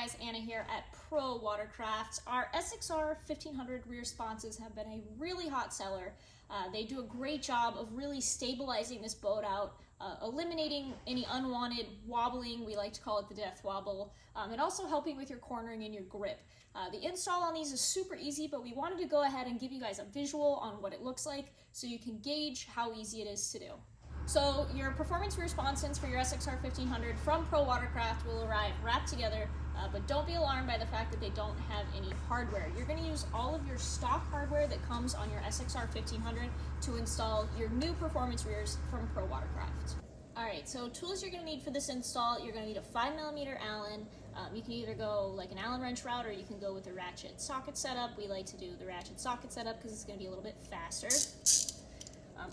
guys, Anna here at Pro Watercraft. Our SXR 1500 rear sponsons have been a really hot seller. They do a great job of really stabilizing this boat out, eliminating any unwanted wobbling. We like to call it the Death Wobble, and also helping with your cornering and your grip. The install on these is super easy, but we wanted to go ahead and give you guys a visual on what it looks like so you can gauge how easy it is to do. So your performance rear sponsons for your SXR 1500 from Pro Watercraft will arrive wrapped together, but don't be alarmed by the fact that they don't have any hardware. You're going to use all of your stock hardware that comes on your SXR 1500 to install your new performance rears from Pro Watercraft. Alright, so tools you're going to need for this install, you're going to need a 5mm Allen. You can either go like an Allen wrench route or you can go with a ratchet socket setup. We like to do the ratchet socket setup because it's going to be a little bit faster.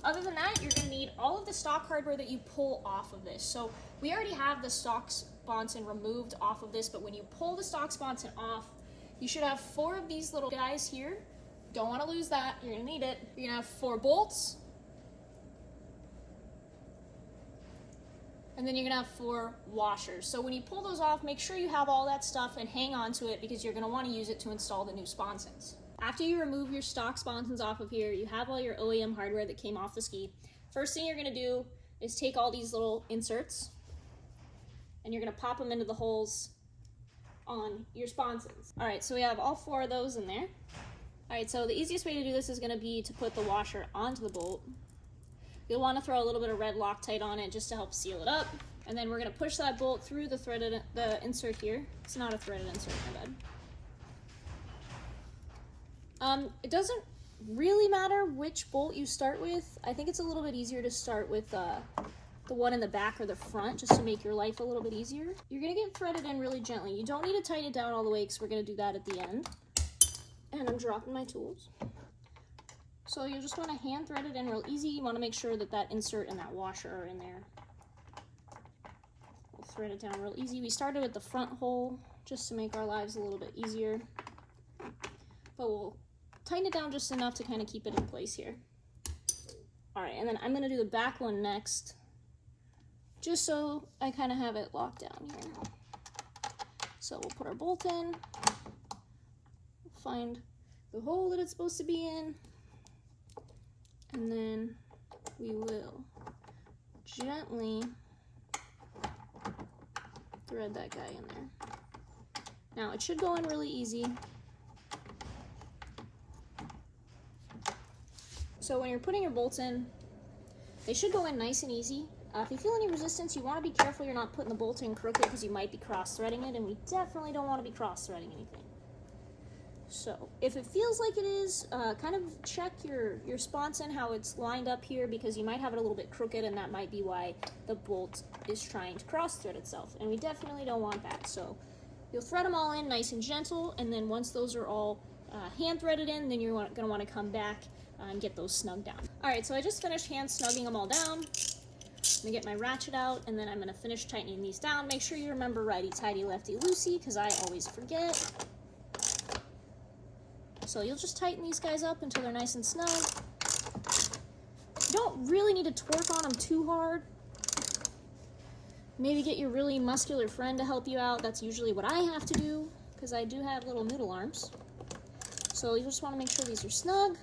Other than that, you're going to need all of the stock hardware that you pull off of this. So we already have the stock sponson removed off of this, but when you pull the stock sponson off, you should have 4 of these little guys here. Don't want to lose that. You're going to need it. You're going to have 4 bolts. And then you're going to have 4 washers. So when you pull those off, make sure you have all that stuff and hang on to it because you're going to want to use it to install the new sponsons. After you remove your stock sponsons off of here, you have all your OEM hardware that came off the ski. First thing you're going to do is take all these little inserts and you're going to pop them into the holes on your sponsons. Alright, so we have all 4 of those in there. Alright, so the easiest way to do this is going to be to put the washer onto the bolt. You'll want to throw a little bit of red Loctite on it just to help seal it up. And then we're going to push that bolt through the insert here. It's not a threaded insert, my bad. It doesn't really matter which bolt you start with. I think it's a little bit easier to start with the one in the back or the front just to make your life a little bit easier. You're going to get threaded in really gently. You don't need to tighten it down all the way because we're going to do that at the end. And I'm dropping my tools. So you'll just want to hand thread it in real easy. You want to make sure that that insert and that washer are in there. We'll thread it down real easy. We started with the front hole just to make our lives a little bit easier. But we'll tighten it down just enough to kind of keep it in place here. Alright, and then I'm going to do the back one next, just so I kind of have it locked down here. So we'll put our bolt in, find the hole that it's supposed to be in, and then we will gently thread that guy in there. Now it should go in really easy. So when you're putting your bolts in, they should go in nice and easy. If you feel any resistance, you want to be careful you're not putting the bolt in crooked because you might be cross-threading it, and we definitely don't want to be cross-threading anything. So if it feels like it is, kind of check your sponson, how it's lined up here, because you might have it a little bit crooked, and that might be why the bolt is trying to cross-thread itself, and we definitely don't want that. So you'll thread them all in nice and gentle, and then once those are all hand-threaded in, then you're going to want to come back and get those snug down. Alright, so I just finished hand snugging them all down. I'm going to get my ratchet out, and then I'm going to finish tightening these down. Make sure you remember righty-tighty, lefty-loosey, because I always forget. So you'll just tighten these guys up until they're nice and snug. You don't really need to torque on them too hard. Maybe get your really muscular friend to help you out. That's usually what I have to do, because I do have little noodle arms. So you just want to make sure these are snug.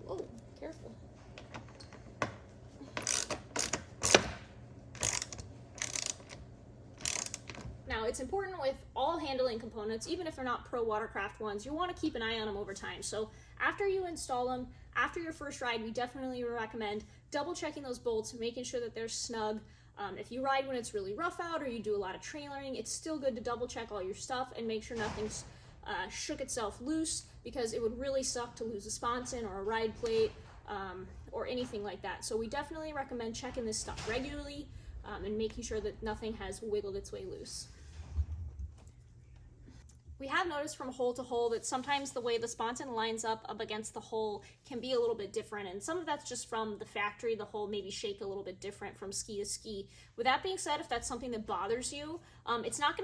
Whoa, careful. Now, it's important with all handling components, even if they're not Pro Watercraft ones, you want to keep an eye on them over time. So after you install them, after your first ride, we definitely recommend double checking those bolts, making sure that they're snug. If you ride when it's really rough out or you do a lot of trailering, it's still good to double check all your stuff and make sure nothing's shook itself loose, because it would really suck to lose a sponson or a ride plate or anything like that. So we definitely recommend checking this stuff regularly and making sure that nothing has wiggled its way loose. We have noticed from hole to hole that sometimes the way the sponson lines up against the hole can be a little bit different, and some of that's just from the factory. The hole may be shaped a little bit different from ski to ski. With that being said, if that's something that bothers you, it's not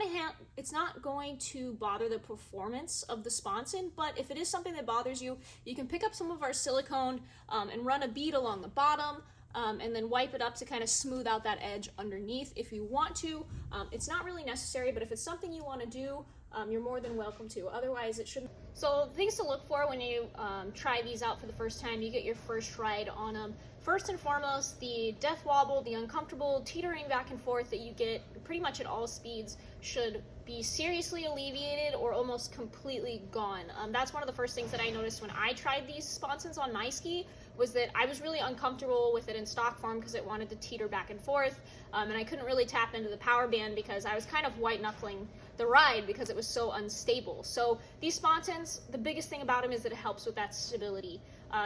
going to bother the performance of the sponson, but if it is something that bothers you, you can pick up some of our silicone and run a bead along the bottom, and then wipe it up to kind of smooth out that edge underneath if you want to. It's not really necessary, but if it's something you want to do, you're more than welcome to. Otherwise, it shouldn't. So things to look for when you try these out for the first time, you get your first ride on them. First and foremost, the death wobble, the uncomfortable teetering back and forth that you get pretty much at all speeds should be seriously alleviated or almost completely gone. That's one of the first things that I noticed when I tried these sponsons on my ski, was that I was really uncomfortable with it in stock form because it wanted to teeter back and forth, and I couldn't really tap into the power band because I was kind of white knuckling the ride because it was so unstable. So these sponsons, the biggest thing about them is that it helps with that stability.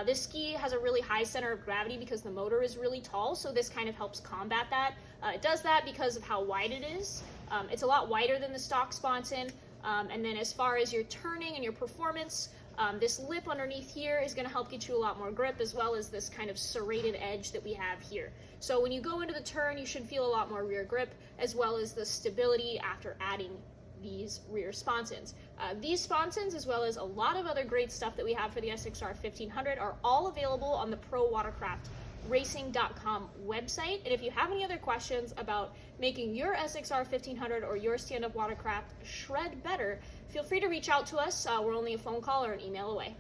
This ski has a really high center of gravity because the motor is really tall, so this kind of helps combat that. It does that because of how wide it is. It's a lot wider than the stock sponson, and then as far as your turning and your performance, this lip underneath here is going to help get you a lot more grip, as well as this kind of serrated edge that we have here. So when you go into the turn, you should feel a lot more rear grip, as well as the stability after adding these rear sponsons. These sponsons, as well as a lot of other great stuff that we have for the SX-R 1500, are all available on the ProWatercraftRacing.com website. And if you have any other questions about making your SX-R 1500 or your stand-up watercraft shred better, feel free to reach out to us. We're only a phone call or an email away.